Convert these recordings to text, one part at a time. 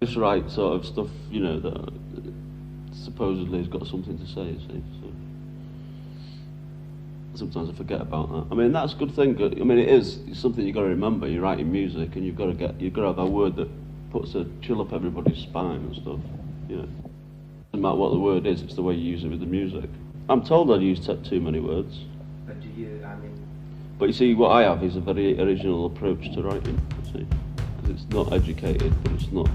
just write sort of stuff, that supposedly has got something to say. See, so sometimes I forget about that. I mean, that's a good thing. I mean, it's something you've got to remember. You're writing music, and you've got to have a word that puts a chill up everybody's spine and stuff. Doesn't matter what the word is; it's the way you use it with the music. I'm told I use too many words. But do you? I mean, But you see, what I have is a very original approach to writing. You see, because it's not educated, but it's not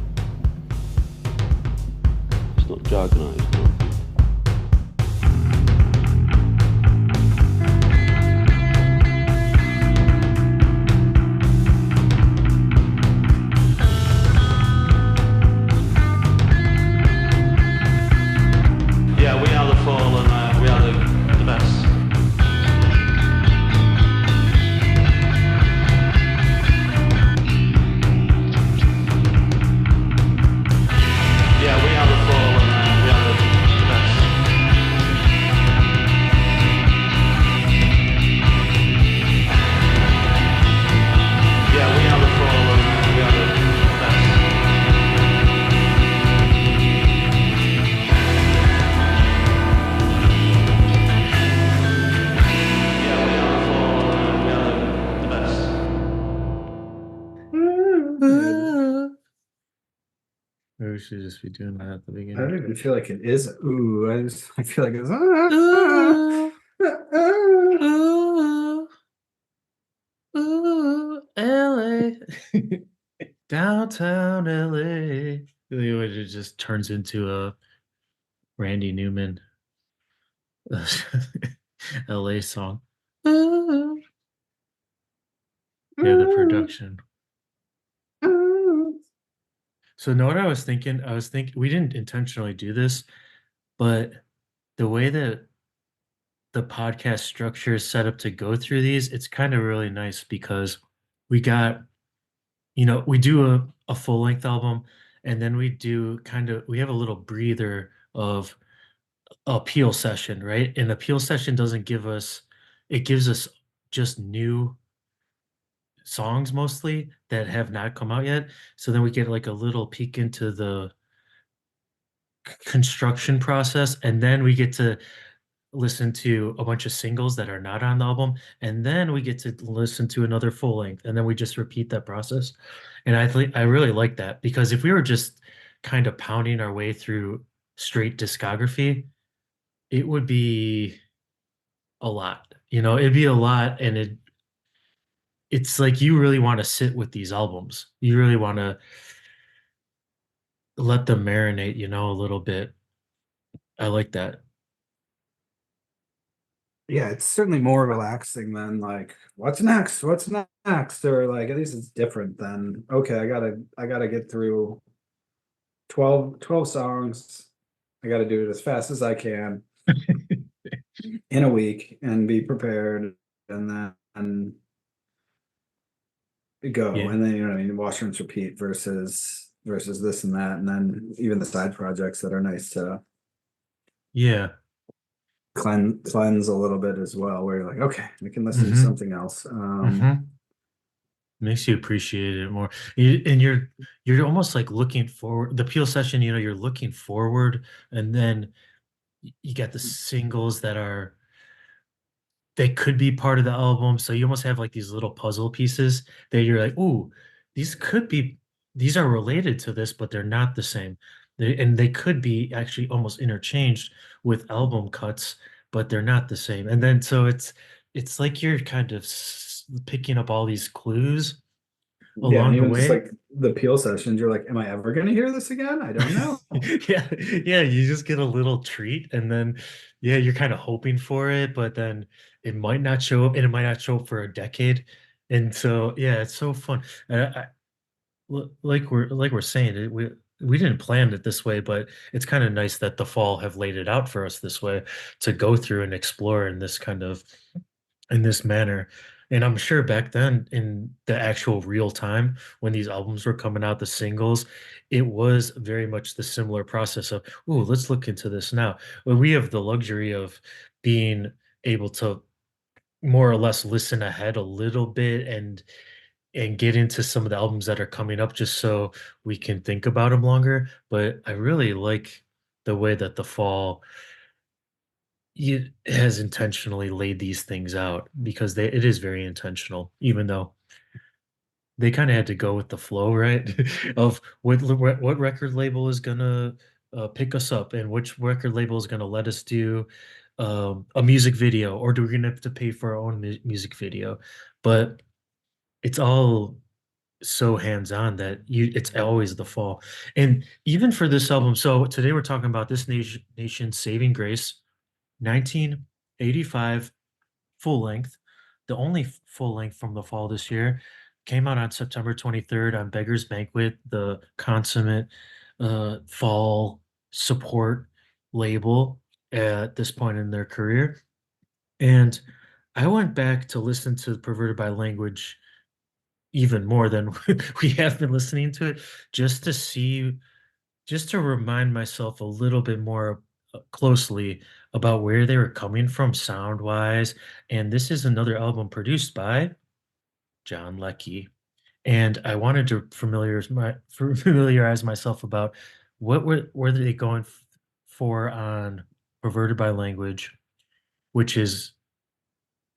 jargonized. No. Yeah, we are the fallen, we are the best. Yeah, we are the fallen, we are the best. Yeah, we are the fallen, we are the best. Yeah, we are the fallen, we are the best. Maybe we should just be doing that at the I beginning. don't even feel like it is. Ooh, I feel like it's. LA. Downtown LA. It just turns into a Randy Newman LA song. Yeah, the production. So know what I was thinking? I was thinking we didn't intentionally do this, but the way that the podcast structure is set up to go through these, it's kind of really nice because we got, we do a full length album, and then we have a little breather of a peel session, right? And a peel session doesn't give us, it gives us just new songs mostly that have not come out yet. So then we get like a little peek into the construction process, and then we get to listen to a bunch of singles that are not on the album, and then we get to listen to another full length, and then we just repeat that process. And I really like that, because if we were just kind of pounding our way through straight discography, it would be a lot. It'd be a lot, and it's like you really want to sit with these albums. You really want to let them marinate, a little bit. I like that. Yeah, it's certainly more relaxing than like, what's next? What's next? Or like, at least it's different than, okay, I gotta get through 12 songs. I gotta do it as fast as I can in a week and be prepared, and then go. Yeah. And then, what I mean, wash, rinse, repeat versus this and that. And then even the side projects that are nice to Yeah. cleanse a little bit as well, where you're like, okay, we can listen to Mhm. something else. Makes you appreciate it more. And you're almost like looking forward. The peel session, you're looking forward, and then you got the singles they could be part of the album. So you almost have like these little puzzle pieces that you're like, ooh, these could be, these are related to this, but they're not the same. And they could be actually almost interchanged with album cuts, but they're not the same. And then so it's like you're kind of picking up all these clues Yeah, and along the even just way. like the peel sessions, you're like, am I ever gonna hear this again? I don't know. Yeah, you just get a little treat, and then yeah, you're kind of hoping for it, but then it might not show up, and it might not show up for a decade. And so yeah, it's so fun. Like we're saying it, we didn't plan it this way, but it's kind of nice that the fall have laid it out for us this way to go through and explore in this manner. And I'm sure back then, in the actual real time when these albums were coming out, the singles, it was very much the similar process of, oh, let's look into this now. When we have the luxury of being able to more or less listen ahead a little bit, and and get into some of the albums that are coming up just so we can think about them longer. But I really like the way that the fall has intentionally laid these things out because it is very intentional, even though they kind of had to go with the flow, right? Of what record label is gonna pick us up and which record label is gonna let us do a music video, or do we gonna have to pay for our own music video? But it's all so hands-on that it's always the fall. And even for this album, so today we're talking about this nation saving grace, 1985 full length, the only full length from the fall this year, came out on September 23rd on Beggar's Banquet, the consummate fall support label at this point in their career. And I went back to listen to Perverted by Language even more than we have been listening to it, just to see, just to remind myself a little bit more closely about where they were coming from sound wise. And this is another album produced by John Leckie. And I wanted to familiarize myself about what were they going for on Perverted by Language, which is,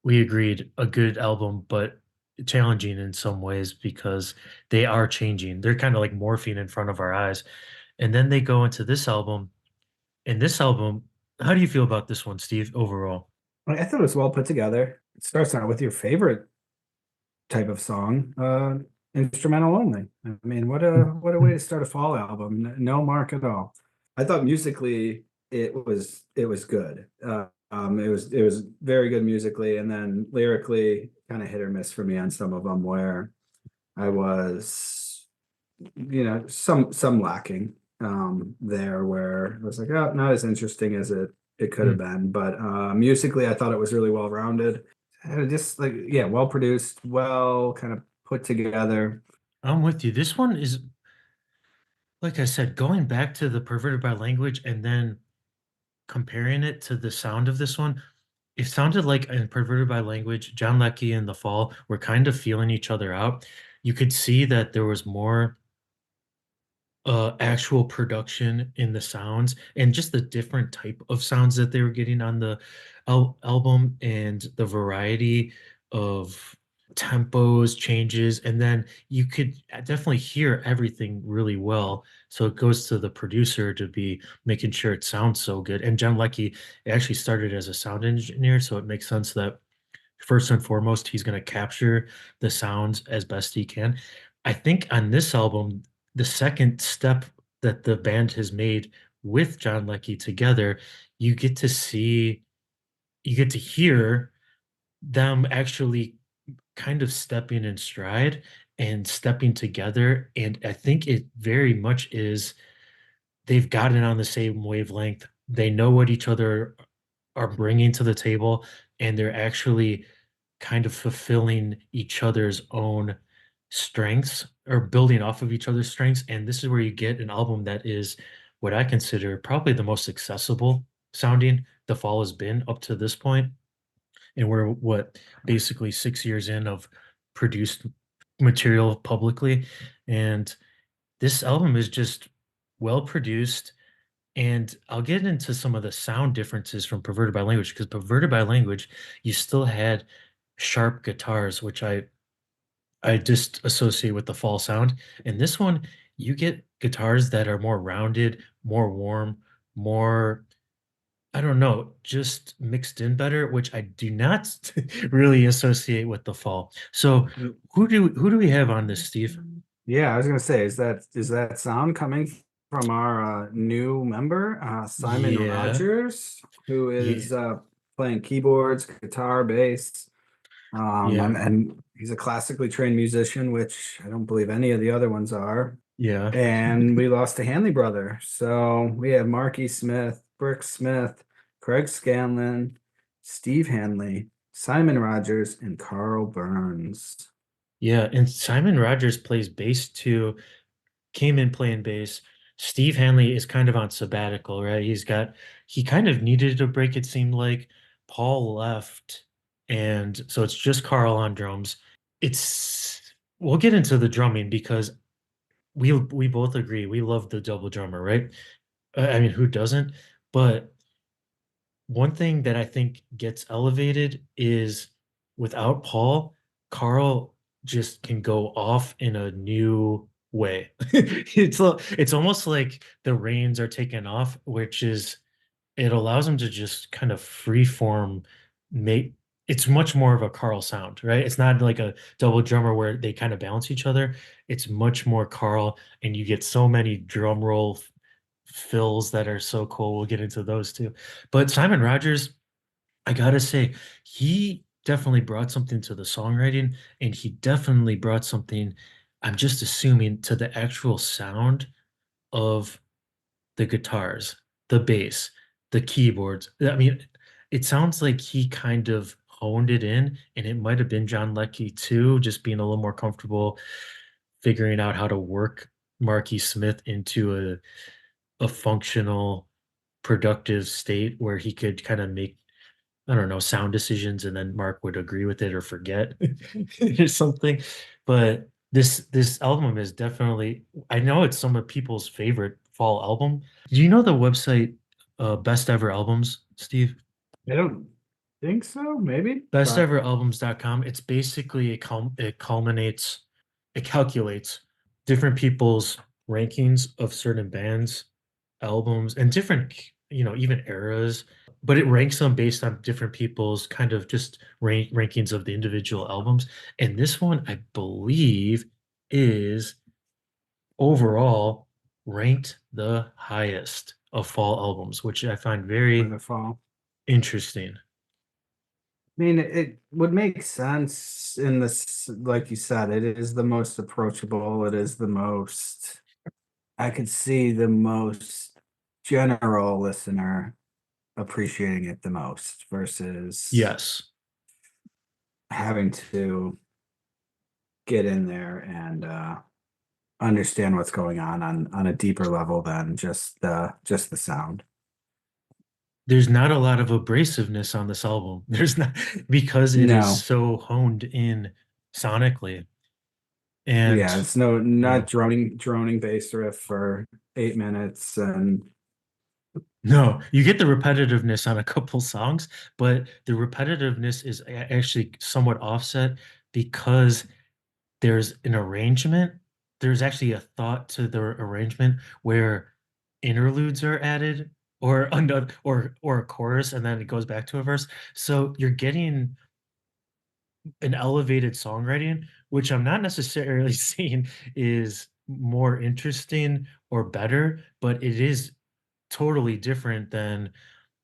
we agreed, a good album, but challenging in some ways because they are changing. They're kind of like morphing in front of our eyes. And then they go into this album. And this album, how do you feel about this one, Steve, overall? I thought it was well put together. It starts out with your favorite type of song, instrumental only. I mean, what a way to start a fall album. No mark at all. I thought musically it was good. It was very good musically, and then lyrically kind of hit or miss for me on some of them where I was, some lacking there where I was like, oh, not as interesting as it could have Mm, been. But musically, I thought it was really well rounded. Just like, yeah, well produced, well kind of put together. I'm with you. This one is, like I said, going back to the Perverted by Language and then comparing it to the sound of this one, it sounded like in Perverted by Language, John Leckie and The Fall were kind of feeling each other out. You could see that there was more actual production in the sounds and just the different type of sounds that they were getting on the album and the variety of tempos changes, and then you could definitely hear everything really well, so it goes to the producer to be making sure it sounds so good. And John Leckie actually started as a sound engineer, so it makes sense that first and foremost he's going to capture the sounds as best he can. I think on this album, the second step that the band has made with John Leckie together, you get to see, you get to hear them actually kind of stepping in stride and stepping together. And I think it very much is, they've gotten on the same wavelength. They know what each other are bringing to the table, and they're actually kind of fulfilling each other's own strengths or building off of each other's strengths. And this is where you get an album that is what I consider probably the most accessible sounding The Fall has been up to this point. And we're what, basically 6 years in of produced material publicly. And this album is just well produced. And I'll get into some of the sound differences from Perverted by Language, because Perverted by Language, you still had sharp guitars, which I just associate with the fall sound. And this one, you get guitars that are more rounded, more warm, more, I don't know, just mixed in better, which I do not really associate with the fall. So who do we have on this, Steve? Yeah, I was gonna say, is that sound coming from our new member, Simon Yeah. Rogers, who Yeah. is playing keyboards, guitar, bass, Yeah. and he's a classically trained musician, which I don't believe any of the other ones are. Yeah. And we lost a Hanley brother, so we have Marky Smith, Brick Smith, Craig Scanlon, Steve Hanley, Simon Rogers, and Carl Burns. Yeah. And Simon Rogers plays bass too, came in playing bass. Steve Hanley is kind of on sabbatical, right? He kind of needed a break, it seemed like. Paul left, and so it's just Carl on drums. It's we'll get into the drumming because we both agree we love the double drummer, right? I mean, who doesn't? But one thing that I think gets elevated is without Paul, Carl just can go off in a new way. It's almost like the reins are taken off, which is it allows him to just kind of freeform make it's much more of a Carl sound, right? It's not like a double drummer where they kind of balance each other. It's much more Carl, and you get so many drum roll fills that are so cool. We'll get into those too. But Simon Rogers, I gotta say, he definitely brought something to the songwriting, and he definitely brought something, I'm just assuming, to the actual sound of the guitars, the bass, the keyboards. I mean, it sounds like he kind of honed it in, and it might have been John Leckie too, just being a little more comfortable figuring out how to work Marky Smith into a functional, productive state where he could kind of make, I don't know, sound decisions, and then Mark would agree with it or forget or something. But this album is definitely, I know it's some of people's favorite fall album. Do you know the website Best Ever Albums, Steve? I don't think so, maybe, but Besteveralbums.com. It's basically it culminates, it calculates different people's rankings of certain bands, albums, and different, even eras. But it ranks them based on different people's kind of just rankings of the individual albums. And this one, I believe, is overall ranked the highest of fall albums, which I find for very the fall. interesting. I mean, it would make sense in this, like you said, it is the most approachable. It is the most, I could see the most general listener appreciating it the most versus Yes. having to get in there and understand what's going on a deeper level than just the sound. There's not a lot of abrasiveness on this album. There's not because it is No, so honed in sonically. And yeah, it's no you not know, droning bass riff for 8 minutes and no, you get the repetitiveness on a couple songs, but the repetitiveness is actually somewhat offset because there's an arrangement. There's actually a thought to the arrangement where interludes are added or another or a chorus and then it goes back to a verse. So you're getting an elevated songwriting, which I'm not necessarily saying is more interesting or better, but it is totally different than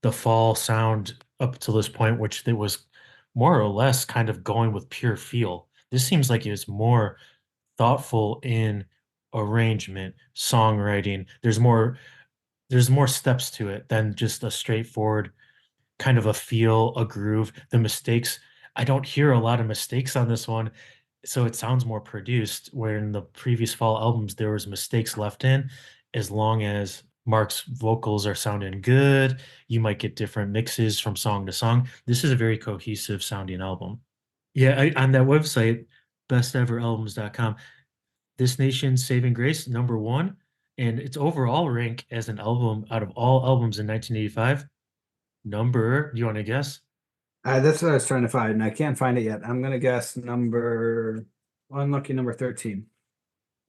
the fall sound up to this point, which it was more or less kind of going with pure feel. This seems like it was more thoughtful in arrangement, songwriting. There's more steps to it than just a straightforward kind of a feel, a groove. The mistakes, I don't hear a lot of mistakes on this one, so it sounds more produced. Where in the previous fall albums, there was mistakes left in. As long as Mark's vocals are sounding good, you might get different mixes from song to song. This is a very cohesive sounding album. Yeah, on that website, besteveralbums.com, This Nation's Saving Grace, #1, and its overall rank as an album out of all albums in 1985. Number, do you want to guess? that's what I was trying to find, and I can't find it yet. I'm gonna guess number unlucky number 13.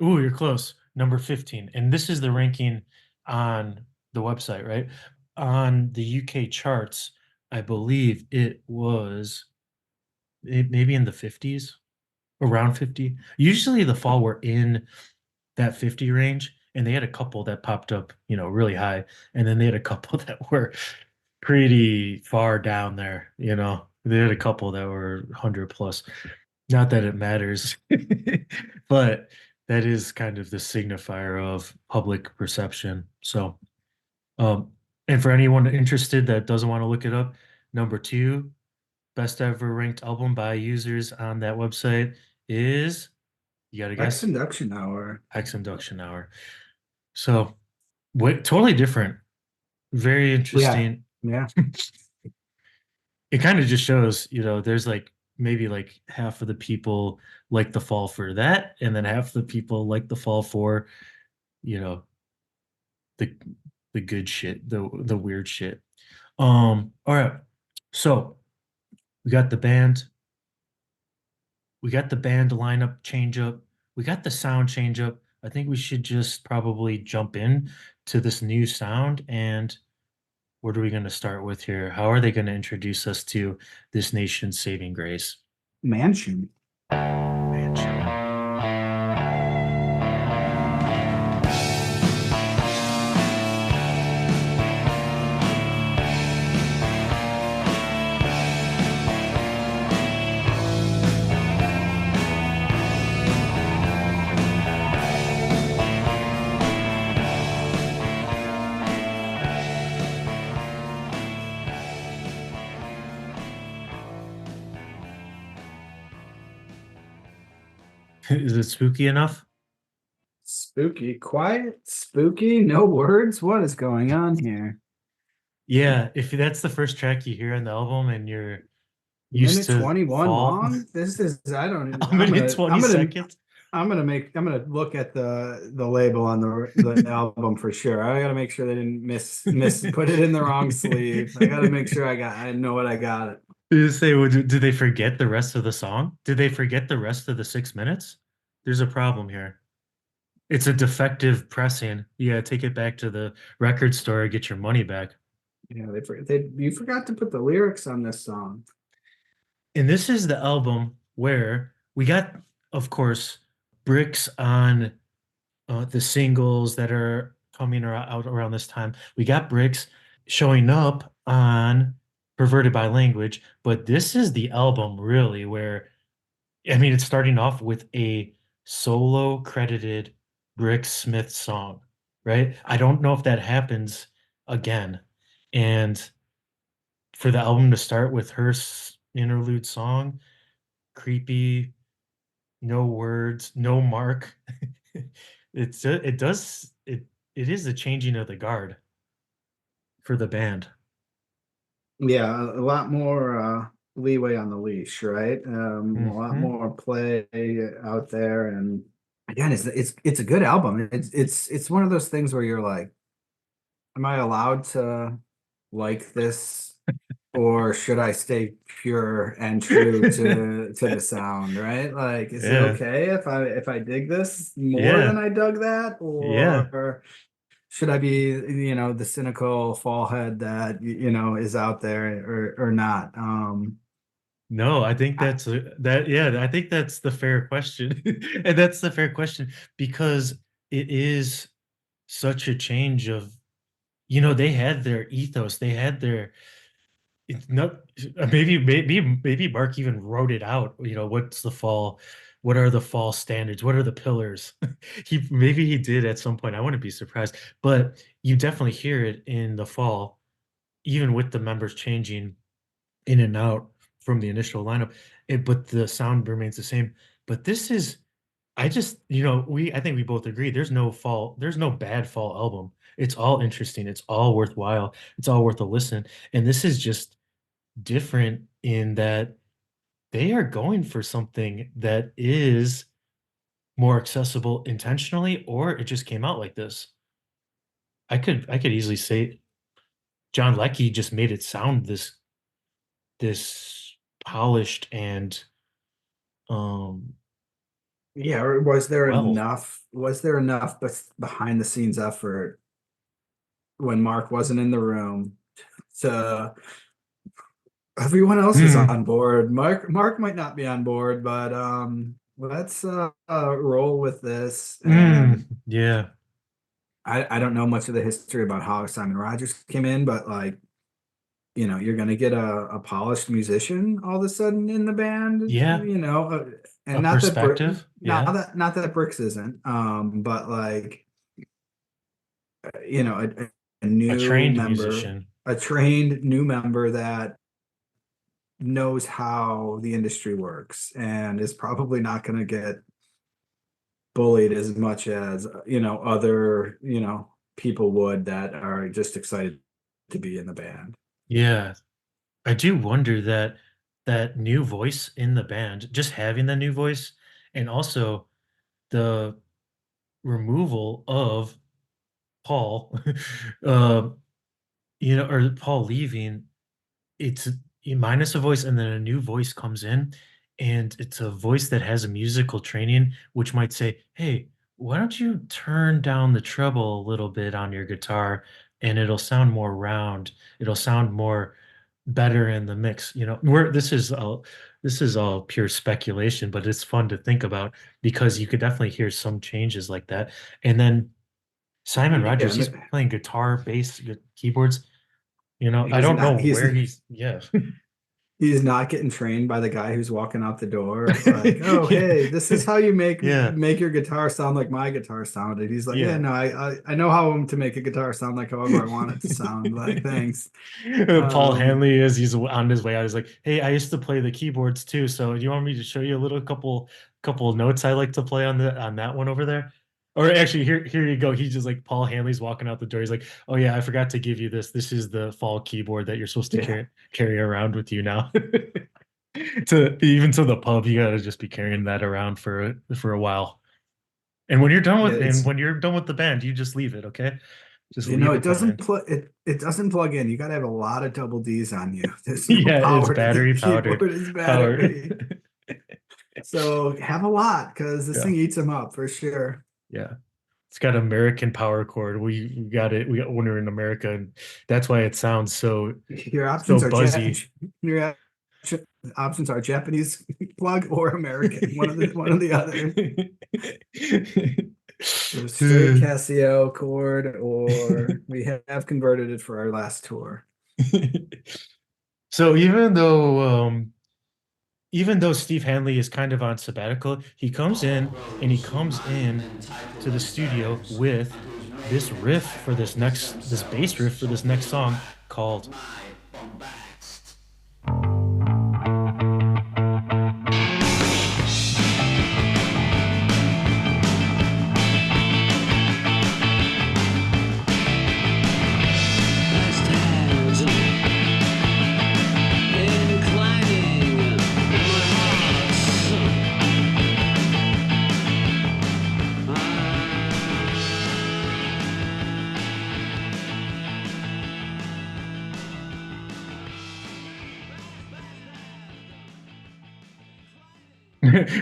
Ooh, you're close. Number 15. And this is the ranking on the website, right? On the UK charts, I believe it was maybe in the 50s, around 50. Usually the fall were in that 50 range, and they had a couple that popped up, really high. And then they had a couple that were pretty far down there, They had a couple that were 100 plus. Not that it matters, but that is kind of the signifier of public perception. So, um, and for anyone interested that doesn't want to look it up, #2, best ever ranked album by users on that website is, you got to X guess, Induction Hour. X Induction Hour. So, totally different. Very Yeah, interesting. yeah. It kind of just shows, there's like maybe like half of the people like the fall for that, and then half the people like the fall for, you know, the the good shit, the weird shit. All right. So we got the band, we got the band lineup change up, we got the sound change up. I think we should just probably jump in to this new sound. And what are we going to start with here? How are they going to introduce us to this nation's saving grace? Mansion. Mansion. Is it spooky enough? Spooky, quiet, spooky, no words. What is going on here? Yeah, if that's the first track you hear on the album and you're used Minute to 21 fall, long. This is I don't a minute 20 seconds. I'm gonna look at the label on the album for sure. I gotta make sure they didn't miss put it in the wrong sleeve. I gotta make sure I know what I got it. You say, well, did they forget the rest of the song? Did they forget the rest of the 6 minutes? There's a problem here. It's a defective pressing. Yeah, take it back to the record store, get your money back. Yeah, you forgot to put the lyrics on this song. And this is the album where we got, of course, bricks on the singles that are coming out around this time. We got bricks showing up on Perverted by Language, but this is the album really where, I mean, it's starting off with a solo credited Brick Smith song, right? I don't know if that happens again. And for the album to start with her interlude song, creepy, no words, no mark. It is a changing of the guard for the band. Yeah, a lot more leeway on the leash, right? A lot more play out there, and again, it's a good album. It's one of those things where you're like, am I allowed to like this, or should I stay pure and true to the sound, right? Like, is it Yeah. okay if I dig this more Yeah. than I dug that, Yeah. or should I be, the cynical fall head that is out there, or not? No, I think I- I think that's the fair question. And that's the fair question because it is such a change of, they had their ethos, they had their, it's not, maybe Mark even wrote it out. What's the fall? What are the fall standards? What are the pillars? Maybe he did at some point. I wouldn't be surprised, but you definitely hear it in the fall, even with the members changing in and out from the initial lineup. But the sound remains the same. But this is, I think we both agree. There's no bad fall album. It's all interesting. It's all worthwhile. It's all worth a listen. And this is just different in that they are going for something that is more accessible intentionally, or it just came out like this. I could easily say John Leckie just made it sound this polished and yeah, or was there well. enough? Behind the scenes effort when Mark wasn't in the room to everyone else is on board. Mark might not be on board, but let's roll with this. And Yeah. I don't know much of the history about how Simon Rogers came in, but like, you're gonna get a polished musician all of a sudden in the band. Yeah. And A not perspective. that not that Brooks isn't, but like, a new A trained member, musician. a trained new member that knows how the industry works and is probably not going to get bullied as much as other people would that are just excited to be in the band. Yeah. I do wonder that that new voice in the band, just having the new voice, and also the removal of Paul, uh, or Paul leaving, it's minus a voice, and then a new voice comes in, and it's a voice that has a musical training, which might say, "Hey, why don't you turn down the treble a little bit on your guitar, and it'll sound more round. It'll sound more better in the mix." This is all pure speculation, but it's fun to think about because you could definitely hear some changes like that. And then Simon Yeah, Rogers, he's playing guitar, bass, keyboards. I he's don't know not he's where yeah. he's not getting trained by the guy who's walking out the door. It's like, oh, hey, this is how you make Yeah, make your guitar sound like my guitar sounded. He's like, yeah, yeah. no, I know how to make a guitar sound like however I want it to sound. Like, thanks. Paul Um, Hanley he's on his way out. He's like, "Hey, I used to play the keyboards too, so do you want me to show you a little couple notes I like to play on that one over there?" Or actually, here you go. He's just like Paul Hanley's walking out the door. He's like, "Oh yeah, I forgot to give you this. This is the fall keyboard that you're supposed to yeah, carry around with you now." To the pub, you gotta just be carrying that around for a while. And yeah, when you're done with the band, you just leave it, okay? Just you leave know, it behind. it doesn't plug in. You got to have a lot of double D's on you. There's no Yeah, it's power to the battery keyboard. powered. It's Power. battery. So have a lot because this Yeah. thing eats them up for sure. Yeah. It's got American power cord. We got it. We got when we're in America, and that's why it sounds Your so options are buzzy. your options are Japanese plug or American. One of the other. So straight Casio cord, or we have converted it for our last tour. So even though Steve Hanley is kind of on sabbatical, he comes in to the studio with this this bass riff for this next song called Bombast. Last hands inclining my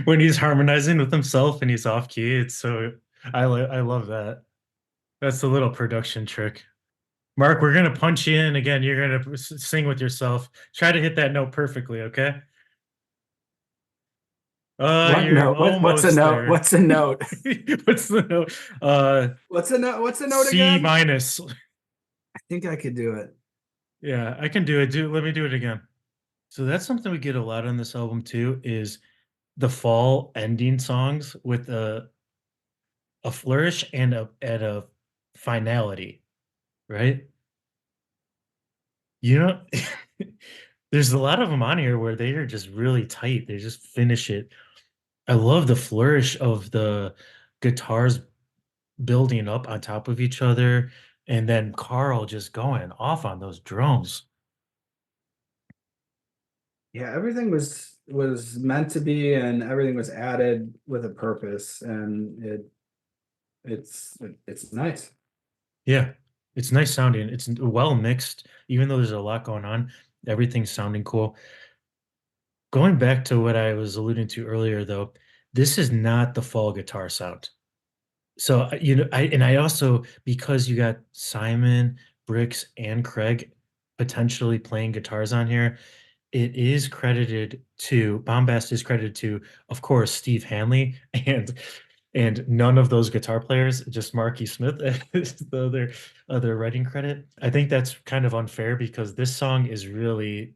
when he's harmonizing with himself and he's off key. It's so I love that. That's a little production trick. Mark, we're gonna punch you in again. You're gonna sing with yourself. Try to hit that note perfectly, okay? What You're note? What's a almost note? there. What's a note? What's the note? What's a note? What's a note C again? minus. I think I could do it. Yeah, I can do it. Let me do it again. So that's something we get a lot on this album too, is the fall ending songs with a flourish and a finality, right? You know, there's a lot of them on here where they are just really tight. They just finish it. I love the flourish of the guitars building up on top of each other, and then Carl just going off on those drums. Yeah, everything was meant to be, and everything was added with a purpose, and it's nice. Yeah, it's nice sounding. It's well mixed, even though there's a lot going on. Everything's sounding cool. Going back to what I was alluding to earlier, though, this is not the fall guitar sound. So I also, because you got Simon, Bricks, and Craig potentially playing guitars on here, it is credited to Bombast is credited to, of course, Steve Hanley and none of those guitar players, just Marky Smith is the other writing credit. I think that's kind of unfair because this song is really,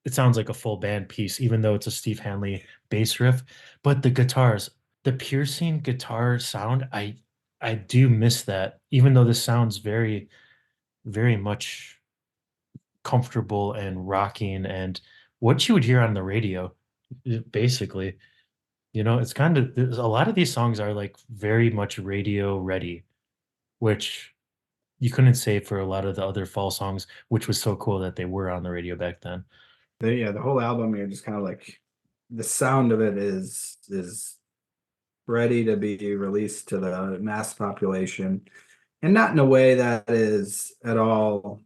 it sounds like a full band piece, even though it's a Steve Hanley bass riff. But the guitars, the piercing guitar sound, I do miss that, even though this sounds very, very much comfortable and rocking and what you would hear on the radio, basically. It's kind of a lot of these songs are like very much radio ready, which you couldn't say for a lot of the other fall songs, which was so cool that they were on the radio back then. The whole album, you're just kind of like, the sound of it is ready to be released to the mass population, and not in a way that is at all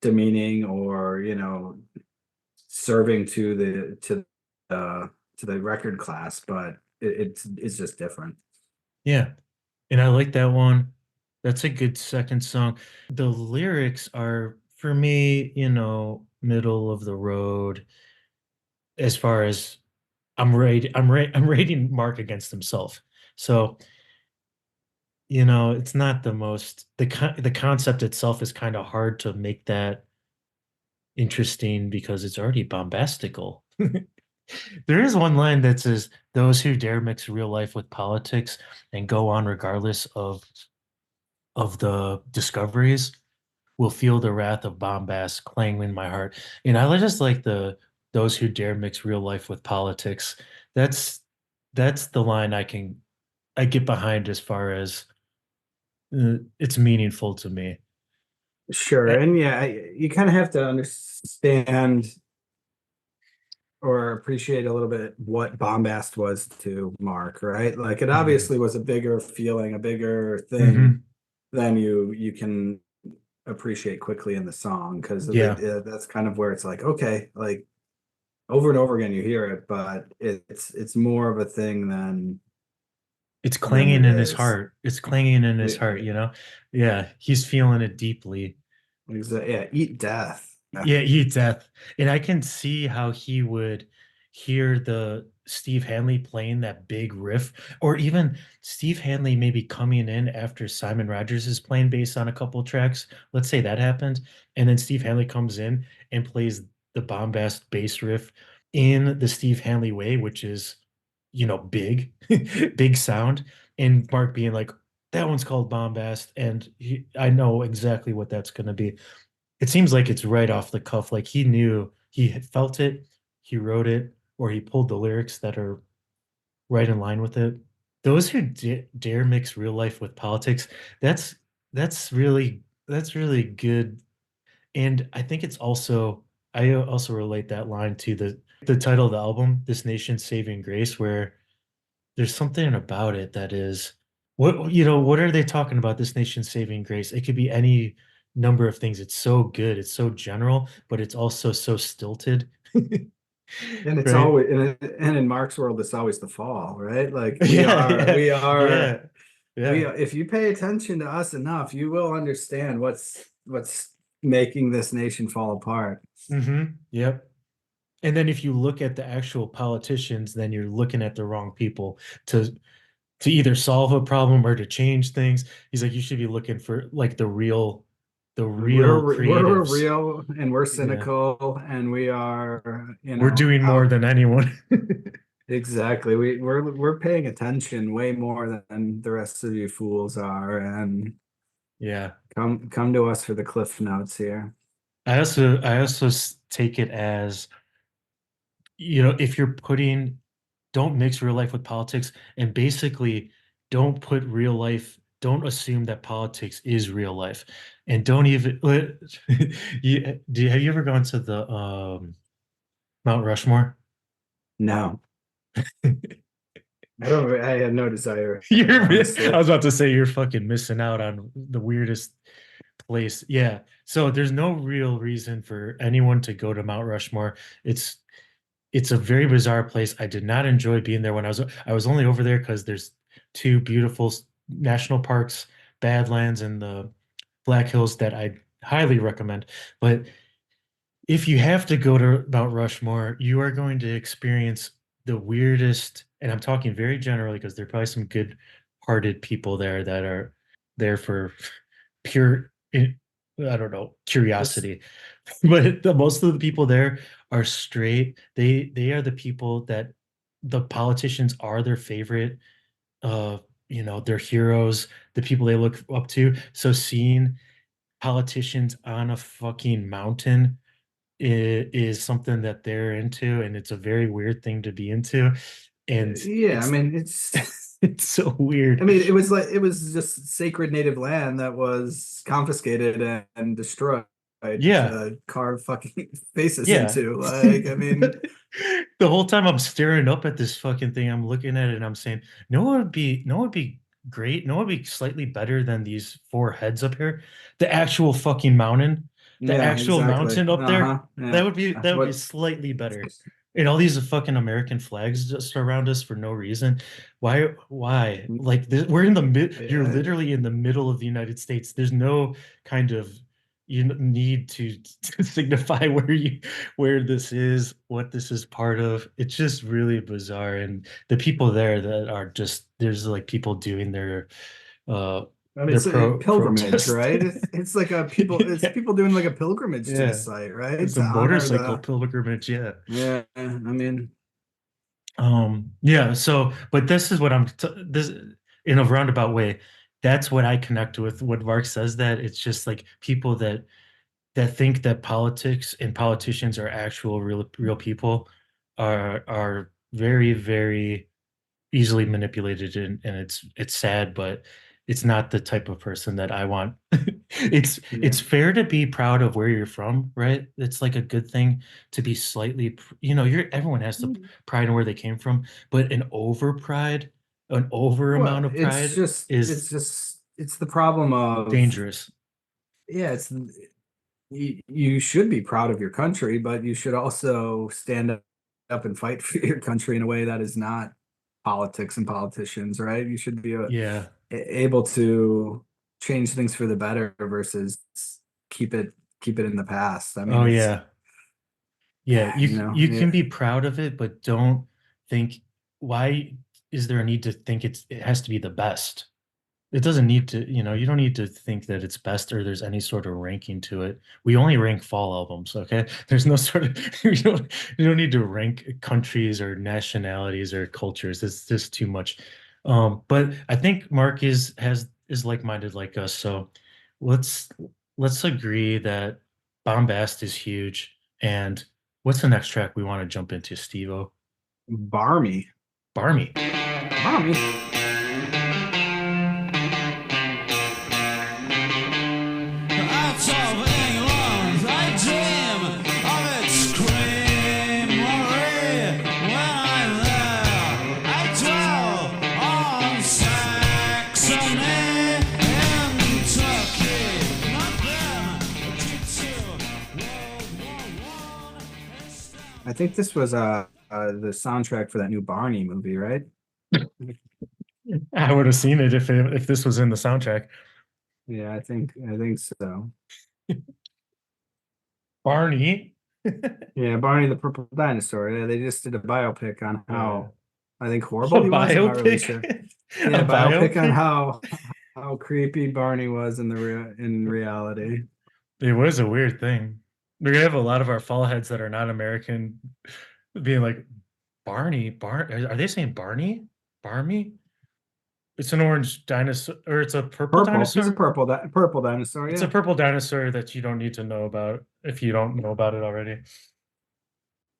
demeaning or, serving to the record class, but it's just different. Yeah. And I like that one. That's a good second song. The lyrics are, for me, middle of the road as far as I'm rating Mark against himself. So, it's not the most the concept itself is kind of hard to make that interesting because it's already bombastical. There is one line that says, "Those who dare mix real life with politics and go on regardless of the discoveries will feel the wrath of Bombast clang in my heart." And I just like the "those who dare mix real life with politics." That's that's the line I get behind as far as it's meaningful to me. Sure, Eh, and yeah, you kind of have to understand or appreciate a little bit what Bombast was to Mark, right? Like, it mhm. obviously was a bigger feeling, a bigger thing Mhm. than you can appreciate quickly in the song, because Yeah, that's kind of where it's like, okay, like over and over again you hear it, but it's more of a thing it's than clanging it in his is. heart. It's clanging in his heart, Yeah, you know? Yeah, he's feeling it deeply. yeah, eat death. Yeah, he death. And I can see how he would hear the Steve Hanley playing that big riff, or even Steve Hanley maybe coming in after Simon Rogers is playing bass on a couple tracks. Let's say that happened. And then Steve Hanley comes in and plays the bombast bass riff in the Steve Hanley way, which is, big, big sound. And Mark being like, that one's called bombast. And I know exactly what that's going to be. It seems like it's right off the cuff. Like he knew, he had felt it, he wrote it, or he pulled the lyrics that are right in line with it. Those who dare mix real life with politics, that's that's really good. And I think I also relate that line to the title of the album, "This Nation's Saving Grace," where there's something about it that is what are they talking about, this nation's saving grace? It could be any number of things. It's so good, it's so general, but it's also so stilted. And it's Right? always, and in Mark's world, it's always the fall, right? Like, Yeah, yeah, yeah, we yeah. are, if you pay attention to us enough, you will understand what's making this nation fall apart. Yep. And then if you look at the actual politicians, then you're looking at the wrong people to to either solve a problem or to change things. He's like, you should be looking for like the real We're creatives. real, and we're Yeah. cynical, and we are, We're doing more out. than anyone. Exactly. We're paying attention way more than the rest of you fools are, and Yeah. come to us for the cliff notes here. I also take it as, if you're don't mix real life with politics, and basically don't assume that politics is real life. And don't even have you ever gone to the Mount Rushmore? No, I have no desire, I honestly. was about to say you're fucking missing out on the weirdest place. Yeah. So there's no real reason for anyone to go to Mount Rushmore. It's it's a very bizarre place. I did not enjoy being there when I was only over there because there's two beautiful national parks, Badlands and the Black Hills, that I highly recommend. But if you have to go to Mount Rushmore, you are going to experience the weirdest, and I'm talking very generally because there are probably some good-hearted people there that are there for pure, I don't know, It's curiosity. But most of the people there are straight. They are the people that the politicians are their favorite, uh, their heroes, the people they look up to. So seeing politicians on a fucking mountain is something that they're into, and it's a very weird thing to be into, and yeah, I it's mean, it's it's so I weird. mean, it was just sacred native land that was confiscated and destroyed. Yeah. to carve fucking faces Yeah. into. Like, I mean, The whole time I'm staring up at this fucking thing, I'm looking at it and I'm saying, no one would be great. No one would be slightly better than these four heads up here. The actual fucking mountain, the yeah, actual exactly. mountain up there, Uh-huh. Yeah. that That's would be what slightly better. And all these fucking American flags just around us for no reason. Why? Like we're in the mid, you're yeah, literally in the middle of the United States. There's no kind of you need to signify where this is, what this is part of. It's just really bizarre. And the people there that are just there's like people doing uh I mean, their it's a pilgrimage, protest. right? It's like it's Yeah, people doing like a pilgrimage to the yeah. site, right? It's a To honor motorcycle the pilgrimage, yeah. yeah. I mean, Yeah, so but this is what this in a roundabout way, that's what I connect with when Mark says that. It's just like people that think that politics and politicians are actual real people are very, very easily manipulated, and it's sad, but it's not the type of person that I want. yeah. It's fair to be proud of where you're from, right? It's like a good thing to be slightly, you're everyone has the pride in where they came from, but an over Well, amount of pride is it's the problem of dangerous. yeah, you should be proud of your country, but you should also stand up and fight for your country in a way that is not politics and politicians, right? You should be Yeah. able to change things for the better versus keep it keep it in the past. I mean, Oh it's yeah. Yeah, you yeah. can be proud of it, but don't think why is there a need to think it has to be the best? It doesn't need to, you don't need to think that it's best or there's any sort of ranking to it. We only rank fall albums, okay? There's no sort of you don't need to rank countries or nationalities or cultures. It's just too much. But I think Mark is like-minded like us. So let's let's agree that Bombast is huge. And what's the next track we want to jump into, Steve-O? Barmy. Barmy. Barmy. Out of England, I dream of its creamery. When I'm there, I dwell on Saxony in Turkey. Not them, due to World War I. I think this was the soundtrack for that new Barney movie, right? I would have seen it if this was in the soundtrack. Yeah, I think so. Barney. Yeah, Barney the Purple Dinosaur. Yeah, they just did a biopic on how I think A horrible he was. I'm not really biopic. sure. A Yeah, biopic on biopic. how creepy Barney was in reality. It was a weird thing. We're gonna have a lot of our fall heads that are not American being like Barney. Are they saying Barney? Barmy? It's an orange dinosaur, or it's a purple Purple. He's a dinosaur. purple dinosaur. It's a Yeah, purple dinosaur that you don't need to know about if you don't know about it already.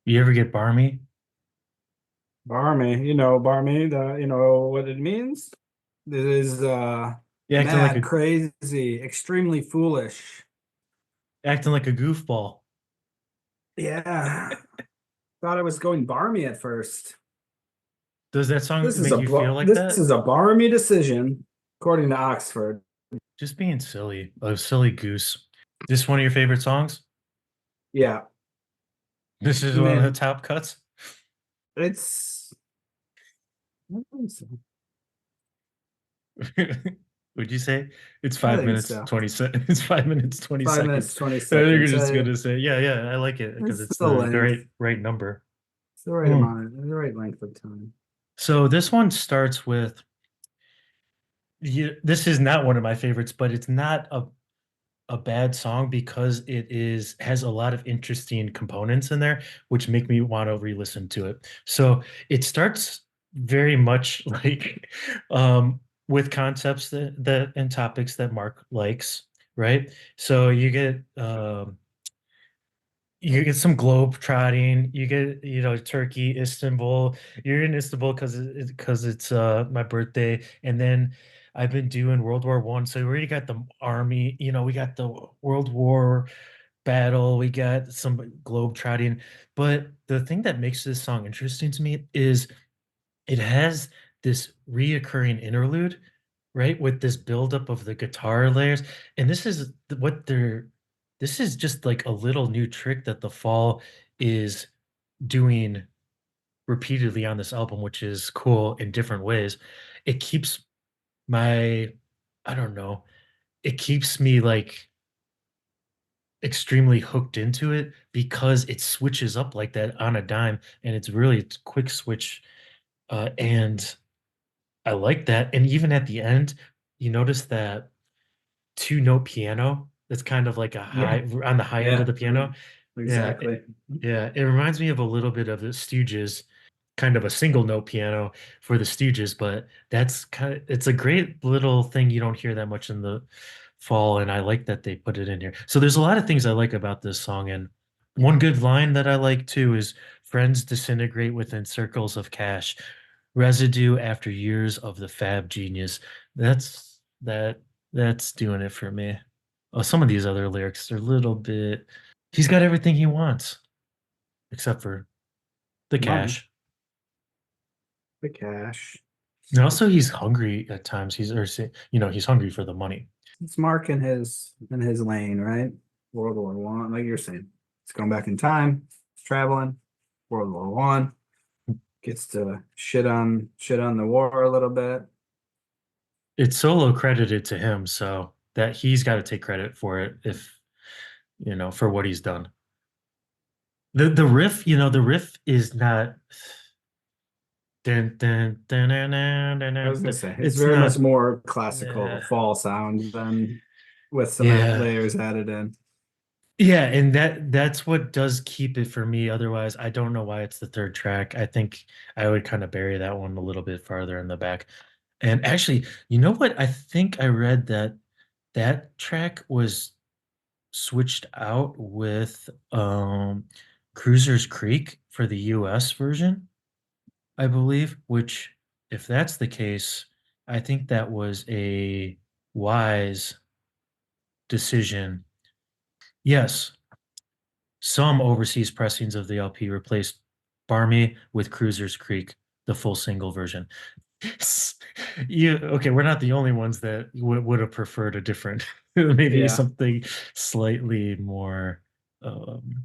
You ever get Barmy? Barmy. Barmy. You know what it means. It is You mad, crazy, extremely foolish. acting like a goofball. Yeah, thought I was going Barmy at first. Does that song make you feel like This that? is a Barmy decision, according to Oxford. Just being silly, a silly goose. This one of your favorite songs? Yeah, This is I one of the mean, top cuts. it's I think so. Would you say it's I five think minutes so. 20 seconds? It's 5 minutes 20 5 seconds. minutes 20 I think you're seconds. just gonna say, yeah, I like it because It's it's the the length. right number. It's the right amount, the right length of time. So this one starts with this is not one of my favorites, but it's not a bad song because has a lot of interesting components in there, which make me want to re-listen to it. So it starts very much like with concepts that and topics that Mark likes, right? So you get some globe trotting, you get Turkey, Istanbul. You're in Istanbul because it's my birthday, and then I've been doing World War I, so we already got the army. We got the World War battle, we got some globe trotting. But the thing that makes this song interesting to me is it has this reoccurring interlude, right? With this buildup of the guitar layers. And this is just like a little new trick that the Fall is doing repeatedly on this album, which is cool in different ways. It keeps my, I don't know, it keeps me like extremely hooked into it because it switches up like that on a dime, and it's quick switch, and I like that. And even at the end, you notice that two-note piano that's kind of like a Yeah, high on the high end of yeah, the piano. Yeah, exactly. yeah, it reminds me of a little bit of the Stooges, kind of a single note piano for the Stooges, but it's a great little thing you don't hear that much in the Fall, and I like that they put it in here. So there's a lot of things I like about this song, and one good line that I like too is friends disintegrate within circles of cash, residue after years of the fab genius. That's doing it for me. Oh, some of these other lyrics are a little bit. He's got everything he wants, except for the Money, cash. the cash. And also, he's hungry at times. He's hungry for the money. It's Mark in his lane, right? World War One, like you're saying. It's going back in time, it's traveling, World War One, gets to shit on the war a little bit. It's solo credited to him, so that he's got to take credit for it if for what he's done. The riff is not. Dun, dun, dun, dun, dun, dun, I was dun, gonna dun. say it's It's very much not. more classical uh, fall sound than with some yeah, layers added in. yeah, and that's what does keep it for me. Otherwise, I don't know why it's the third track. I think I would kind of bury that one a little bit farther in the back. And actually, you know what? I think I read that that track was switched out with Cruiser's Creek for the US version, I believe, which if that's the case, I think that was a wise decision. Yes, some overseas pressings of the LP replaced Barmy with Cruiser's Creek, the full single version. Okay, we're not the only ones that would have preferred a different, maybe Yeah. something slightly more um,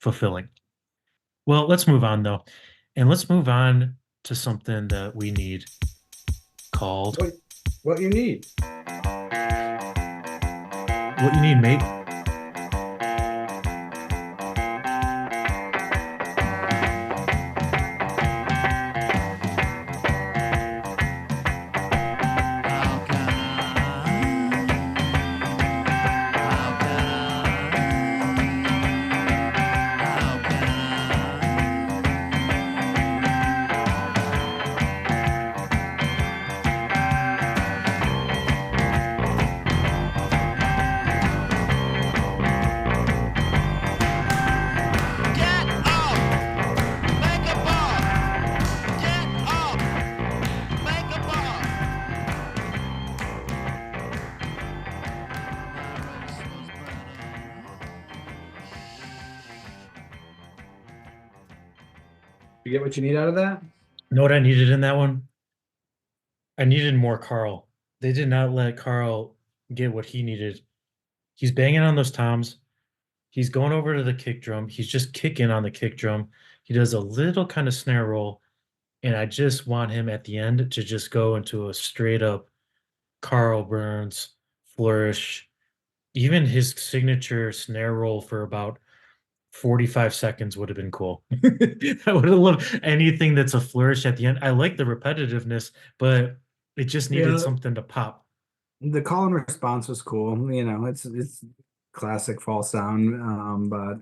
fulfilling. Well, let's move on though, and let's move on to something that we need called What what you need? "What You Need, Mate." How can how Get up! Make a bar! Get up! Make a bar! You get what you need out of that? Know what I needed in that one? I needed more Carl. They did not let Carl get what he needed. He's banging on those toms. He's going over to the kick drum. He's just kicking on the kick drum. He does a little kind of snare roll, and I just want him at the end to just go into a straight up Carl Burns flourish. Even his signature snare roll for about 45 seconds would have been cool. I would have loved anything that's a flourish at the end. I like the repetitiveness, but it just needed Yeah, something to pop. the call and response was cool. It's classic fall sound. But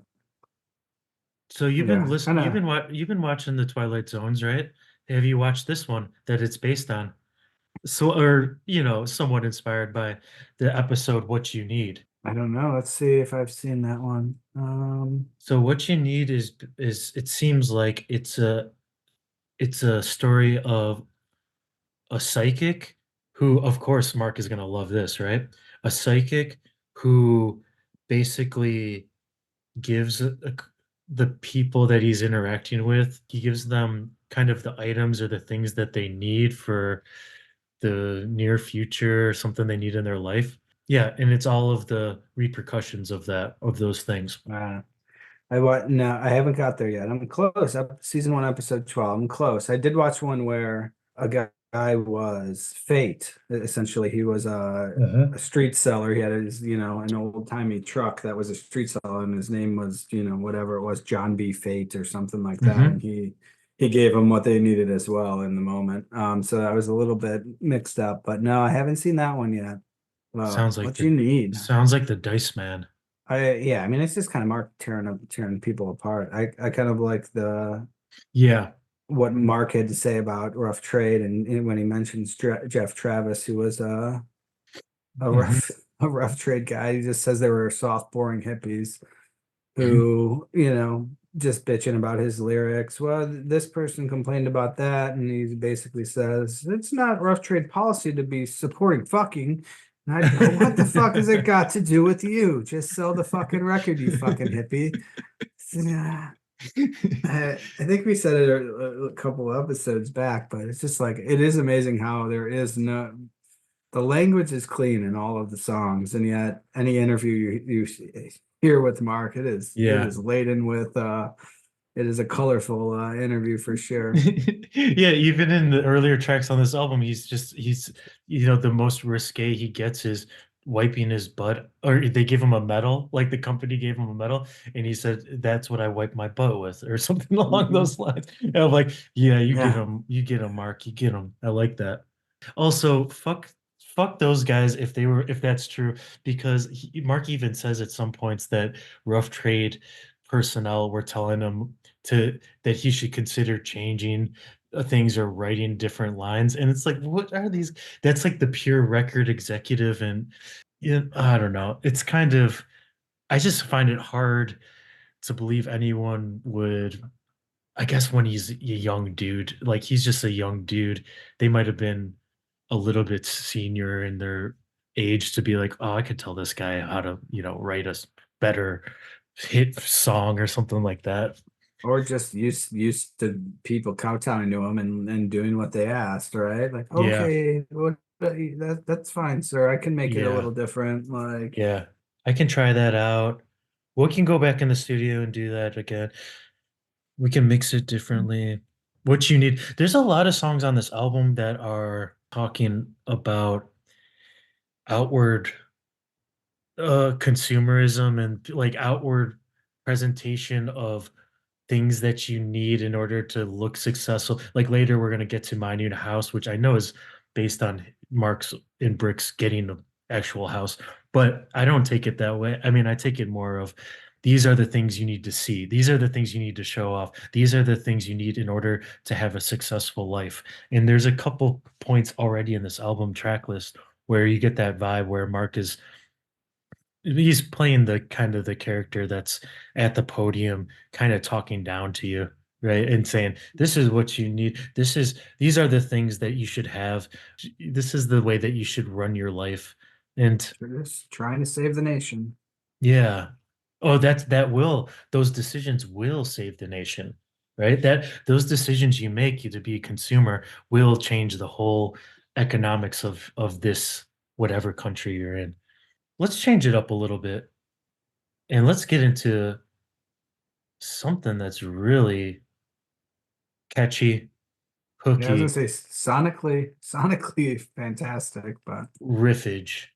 So you've been yeah, listening, kind of. you've been watching the Twilight Zones, right? Have you watched this one that it's based on? So, or somewhat inspired by the episode "What You Need." I don't know. Let's see if I've seen that one. So, what you need is it seems like it's a story of a psychic who, of course, Mark is going to love this, right? A psychic who basically gives the people that he's interacting with, he gives them kind of the items or the things that they need for the near future or something they need in their life. Yeah, and it's all of the repercussions of those things. No, I haven't got there yet. I'm close. Up season 1, episode 12. I'm close. I did watch one where a guy was Fate. Essentially, he was a street seller. He had his, an old-timey truck that was a street seller, and his name was, whatever it was, John B. Fate or something like that. And he gave them what they needed as well in the moment. So I was a little bit mixed up, but no, I haven't seen that one yet. Sounds like What you need? Sounds like the Dice Man. I mean, it's just kind of Mark tearing people apart. I kind of like what Mark had to say about rough trade, and when he mentions Jeff Travis, who was a rough trade guy, he just says they were soft, boring hippies who, just bitching about his lyrics. Well, this person complained about that, and he basically says it's not rough trade policy to be supporting fucking. And I'd go, what the fuck has it got to do with you? Just sell the fucking record, you fucking hippie. I think we said it a couple episodes back, but it's just like, it is amazing how the language is clean in all of the songs, and yet any interview you hear with Mark, it is laden with it is a colorful interview for sure. Yeah, even in the earlier tracks on this album, he's the most risque he gets is wiping his butt, or they give him a medal, like the company gave him a medal, and he said, that's what I wipe my butt with, or something along those lines. And I'm like, get him, Mark, you get him. I like that. Also, fuck those guys if that's true, because Mark even says at some points that rough trade personnel were telling him that he should consider changing things or writing different lines, and it's like, what are these? That's like the pure record executive, and I don't know. It's kind of, I just find it hard to believe anyone would. I guess when he's a young dude, like he's just a young dude, they might have been a little bit senior in their age to be like, oh, I could tell this guy how to, write a better hit song or something like that. Or just used to people kowtowing to him and doing what they asked, right? Like, okay, that's fine, sir. I can make it a little different. Like, I can try that out. We can go back in the studio and do that again. We can mix it differently. What you need. There's a lot of songs on this album that are talking about outward consumerism and like outward presentation of things that you need in order to look successful. Like later we're going to get to My New House, which I know is based on Mark's and Brick's getting the actual house, but I don't take it that way. I mean, I take it more of, these are the things you need to see. These are the things you need to show off. These are the things you need in order to have a successful life. And there's a couple points already in this album track list where you get that vibe where Mark he's playing the kind of the character that's at the podium, kind of talking down to you, right? And saying, this is what you need. These are the things that you should have. This is the way that you should run your life. And just trying to save the nation. Yeah. Oh, those decisions will save the nation, right? Those decisions you make to be a consumer will change the whole economics of this, whatever country you're in. Let's change it up a little bit and let's get into something that's really catchy, hooky. Yeah, I was gonna say sonically fantastic, but riffage.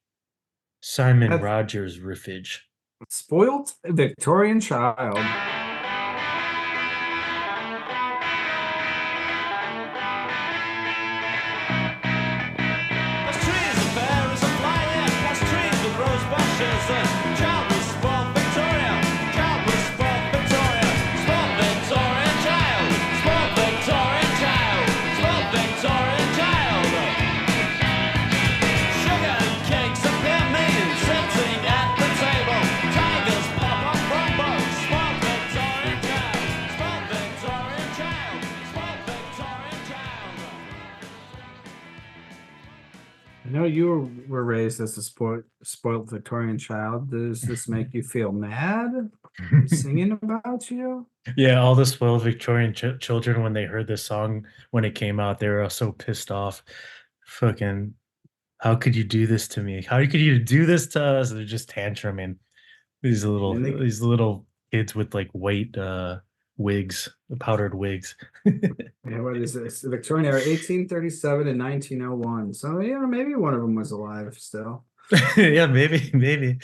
Simon Rogers riffage. Spoilt Victorian Child. were raised as a spoiled Victorian child. Does this make you feel mad? Singing about you? Yeah, all the spoiled Victorian children, when they heard this song when it came out, they were all so pissed off. Fucking, how could you do this to me? How could you do this to us? They're just tantruming. These little And they- these little kids with like white wigs, powdered wigs. Yeah, what is this? The Victorian era, 1837 and 1901. So yeah, maybe one of them was alive still. Yeah, maybe.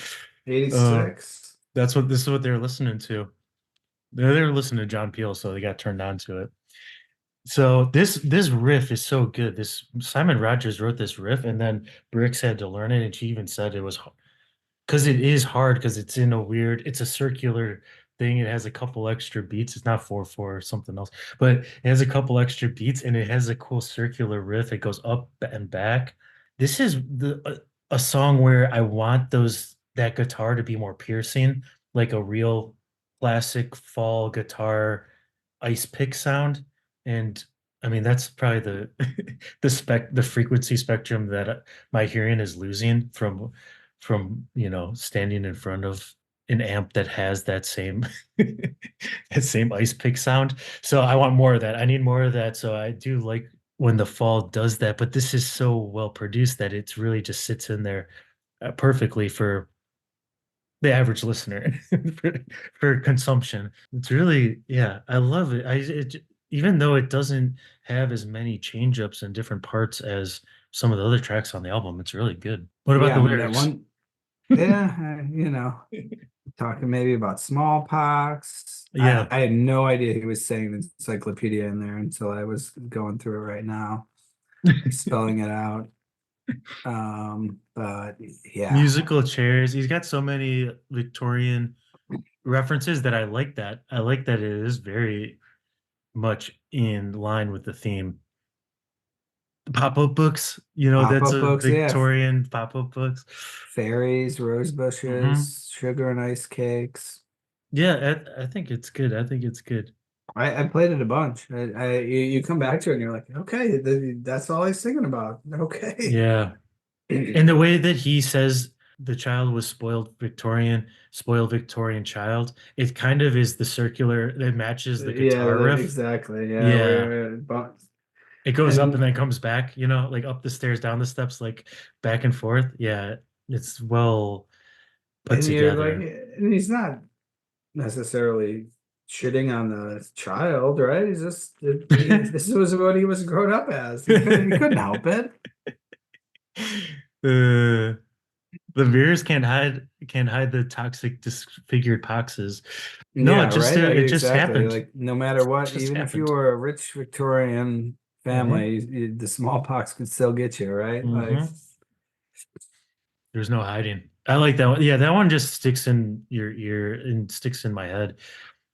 86. This is what they're listening to. They're listening to John Peel, so they got turned on to it. So this riff is so good. This Simon Rogers wrote this riff, and then Brix had to learn it, and she even said it was because it is hard because it's in a weird, it's a circular thing. It has a couple extra beats. It's not 4/4 or something else, but it has a couple extra beats, and it has a cool circular riff. It goes up and back. This is a song where I want that guitar to be more piercing, like a real classic fall guitar ice pick sound. And I mean, that's probably the frequency spectrum that my hearing is losing from standing in front of an amp that has that same that same ice pick sound. So I want more of that. I need more of that. So I do like when the fall does that, but this is so well produced that it's really just sits in there perfectly for the average listener for consumption. It's really, yeah, I love it. Even though it doesn't have as many change ups and different parts as some of the other tracks on the album, it's really good. What about Yeah, the I mean, that lyrics? one. Yeah, talking maybe about smallpox. Yeah. I had no idea he was saying the encyclopedia in there until I was going through it right now, spelling it out. But yeah, Musical chairs. He's got so many Victorian references that I like that. I like that it is very much in line with the theme. Pop-up books, that's pop-up a books, yeah. Victorian pop-up books. Fairies, rose bushes, sugar and ice cakes. Yeah, I think it's good. I think it's good. I played it a bunch. You come back to it and you're like, okay, that's all he's singing about. Okay. Yeah. And the way that he says the child was spoiled Victorian child, it kind of is the circular that matches the guitar riff. Exactly. Yeah. Yeah. It goes up and and then comes back, like up the stairs, down the steps, like back and forth. Yeah, it's well put you're together. and he's not necessarily shitting on the child, right? He's just this was what he was grown up as. He couldn't help it. The mirrors can't hide the toxic disfigured boxes. No, Yeah, it just right? it just Exactly. happened. Like no matter what, Just even if you happened. were a rich Victorian family, the smallpox could still get you, right? Like There's no hiding. I like that one. Yeah, that one just sticks in your ear and sticks in my head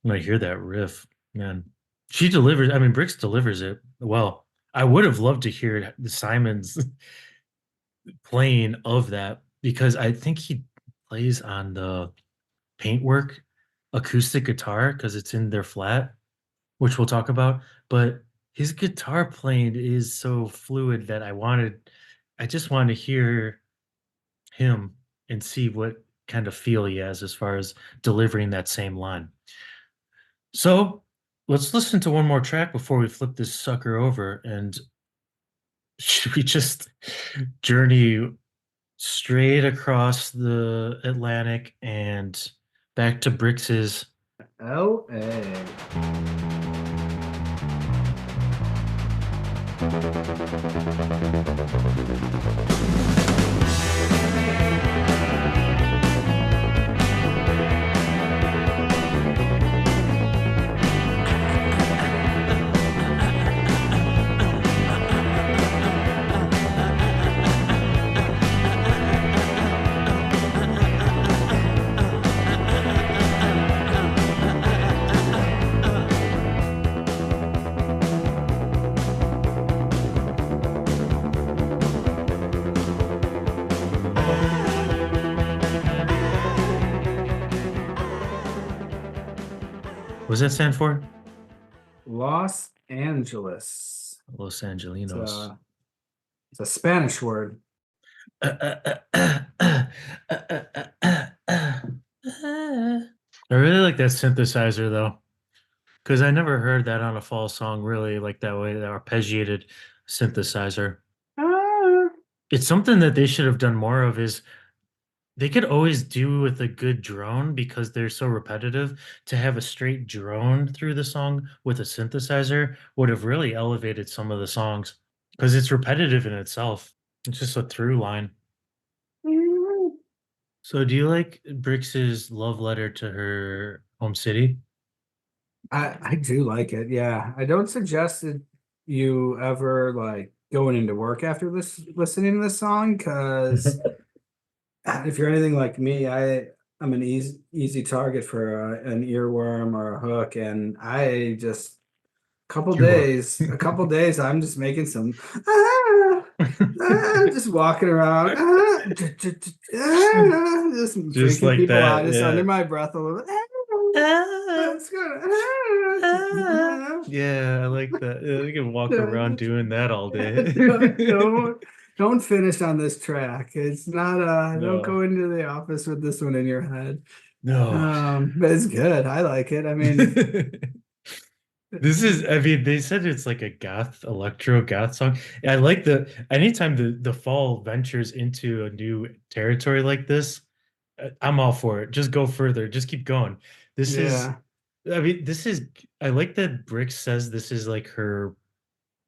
when I hear that riff. Man, she delivers. I mean, Brix delivers it well. I would have loved to hear the Simons playing of that because I think he plays on the Paintwork acoustic guitar because it's in their flat, which we'll talk about. But his guitar playing is so fluid that I just want to hear him and see what kind of feel he has as far as delivering that same line. So let's listen to one more track before we flip this sucker over. And should we just journey straight across the Atlantic and back to Brix's LA. What does that stand for? Los Angeles. Los Angelinos. It's a Spanish word. I really like that synthesizer though, because I never heard that on a fall song really like that way, that arpeggiated synthesizer. Ah, It's something that they should have done more of is they could always do with a good drone because they're so repetitive. To have a straight drone through the song with a synthesizer would have really elevated some of the songs because it's repetitive in itself. It's just a through line. So do you like Brix's love letter to her home city? I do like it. Yeah, I don't suggest that you ever like going into work after this listening to this song because if you're anything like me, I'm an easy target for an earworm or a hook, and I just You are. a couple days, I'm just making some just walking around, just Just freaking like people out, that, just under yeah. my breath a little. Ah, Let's go. ah. Yeah, I like that. Yeah, you can walk around doing that all day. Don't don't finish on this track. It's not don't No, go into the office with this one in your head. no. But it's good. I like it. I mean, This is, I mean, they said it's like a goth, electro goth song. I like anytime the fall ventures into a new territory like this, I'm all for it. Just go further. Just keep going. This is, yeah. I mean, I like that Brick says this is like her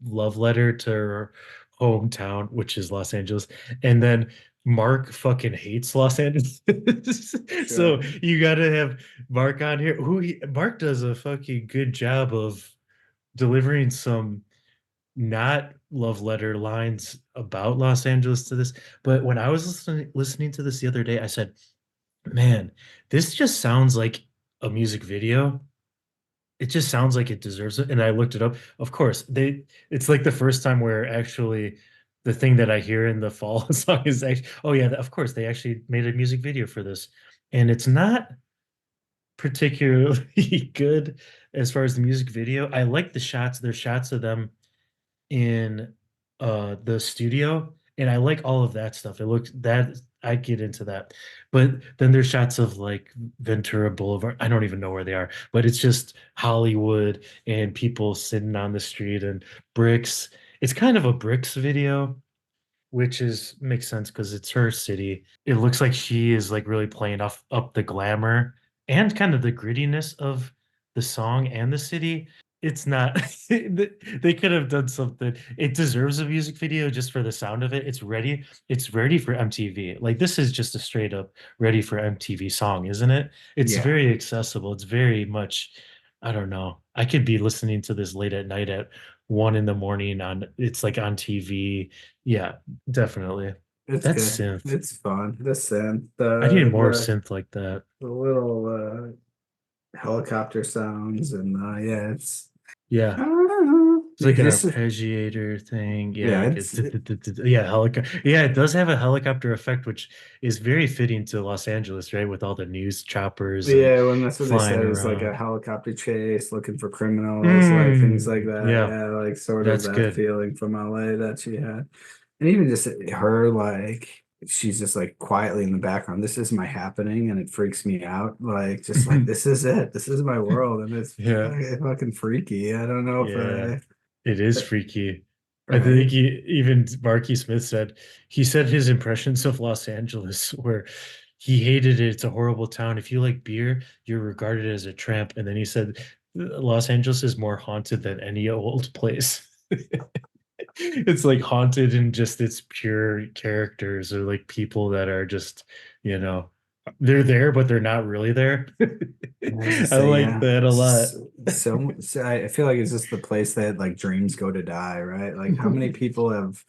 love letter to her hometown, which is Los Angeles. And then Mark fucking hates Los Angeles. So Sure. you gotta have Mark on here. Mark does a fucking good job of delivering some not love letter lines about Los Angeles to this. But when I was listening to this the other day, I said, man, this just sounds like a music video. It just sounds like it deserves it. And I looked it up. Of course, it's like the first time where actually the thing that I hear in the fall song is actually, oh yeah, of course, they actually made a music video for this. And it's not particularly good as far as the music video. I like the shots. There's shots of them in the studio, and I like all of that stuff. It looks that I get into that. But then there's shots of like Ventura Boulevard. I don't even know where they are, but it's just Hollywood and people sitting on the street and bricks. It's kind of a bricks video, which is makes sense because it's her city. It looks like she is like really playing off up the glamour and kind of the grittiness of the song and the city. It's not they could have done something. It deserves a music video just for the sound of it. It's ready. It's ready for MTV. Like this is just a straight up ready for MTV song, isn't it? It's Yeah. very accessible. It's very much, I don't know. I could be listening to this late at night at 1 in the morning on it's like on TV. Yeah, definitely. It's That's good. synth. It's fun. The synth, I need more synth like that. the little helicopter sounds, and yeah, it's Yeah. I don't know. It's like an This is arpeggiator thing. Yeah, yeah, like yeah, helicopter. Yeah, it does have a helicopter effect, which is very fitting to Los Angeles, right? With all the news choppers and yeah, when that's what they flying said is like a around. helicopter chase looking for criminals, like things like Mm, that. yeah, Yeah, like sort of that's that good. feeling from LA that she had. And even just her, like, she's just like quietly in the background. This is my happening, and it freaks me out. Like, just like this is it. This is my world, and it's Yeah. fucking freaky. I don't know Yeah, if it is freaky. I think right. even Marky Smith said he said his impressions of Los Angeles where he hated it. It's a horrible town. If you like beer, you're regarded as a tramp. And then he said Los Angeles is more haunted than any old place. It's like haunted in just its pure characters or like people that are just, you know, they're there, but they're not really there. I was just I say, like yeah. that a lot. So I feel like it's just the place that like dreams go to die, right? Like how many people have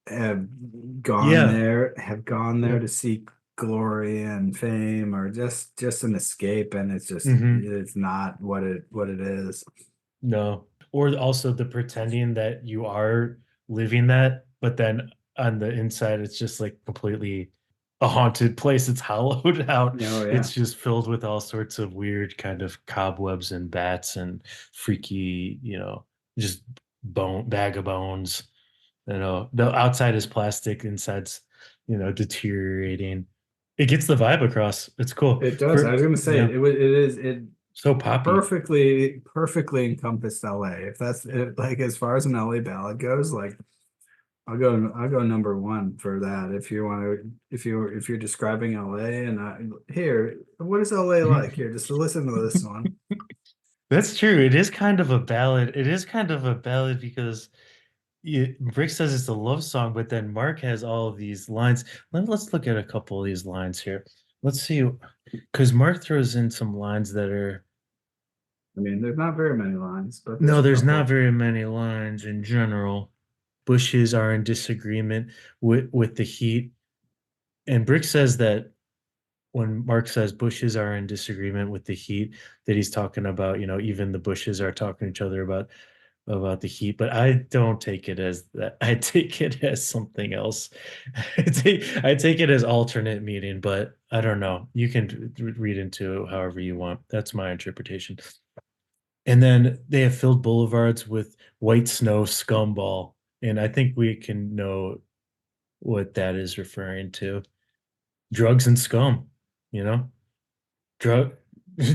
Yeah. have gone there Yep. to seek glory and fame or just an escape, and Hmm. it's not what it is. No. Or also the pretending that you are living that, but then on the inside, it's just like completely a haunted place. It's hollowed out. Oh yeah, It's just filled with all sorts of weird kind of cobwebs and bats and freaky, just bag of bones. The outside is plastic, inside's deteriorating. It gets the vibe across. It's cool. It does. I was gonna say yeah. it So poppy. perfectly encompassed LA. If that's it, like as far as an LA ballad goes, like I'll go number one for that. If you want to, if you're describing LA and here, what is LA like? Here, just listen to this one. That's true. It is kind of a ballad. It is kind of a ballad because Brick says it's a love song, but then Mark has all of these lines. Let's look at a couple of these lines here. Let's see, because Mark throws in some lines that are. I mean, there's not very many lines, but No, there's couple. not very many lines in general. Bushes are in disagreement with the heat. And Brick says that when Mark says bushes are in disagreement with the heat, that he's talking about, even the bushes are talking to each other about the heat, but I don't take it as that. I take it as something else. I take it as alternate meaning, but I don't know. You can read into it however you want. That's my interpretation. And then they have filled boulevards with white snow scumball. And I think we can know what that is referring to. Drugs and scum, drug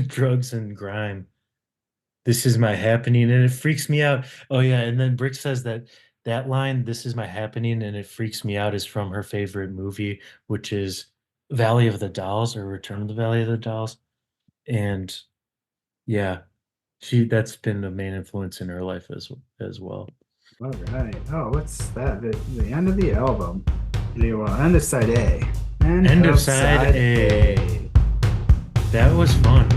drugs and grime. This is my happening and it freaks me out. Oh yeah, and then Brick says that line, "This is my happening and it freaks me out," is from her favorite movie, which is Valley of the Dolls or Return of the Valley of the Dolls. And yeah, that's been a main influence in her life as well. All right. Oh, what's that? The end of the album. End of side A. End of side A. That was fun.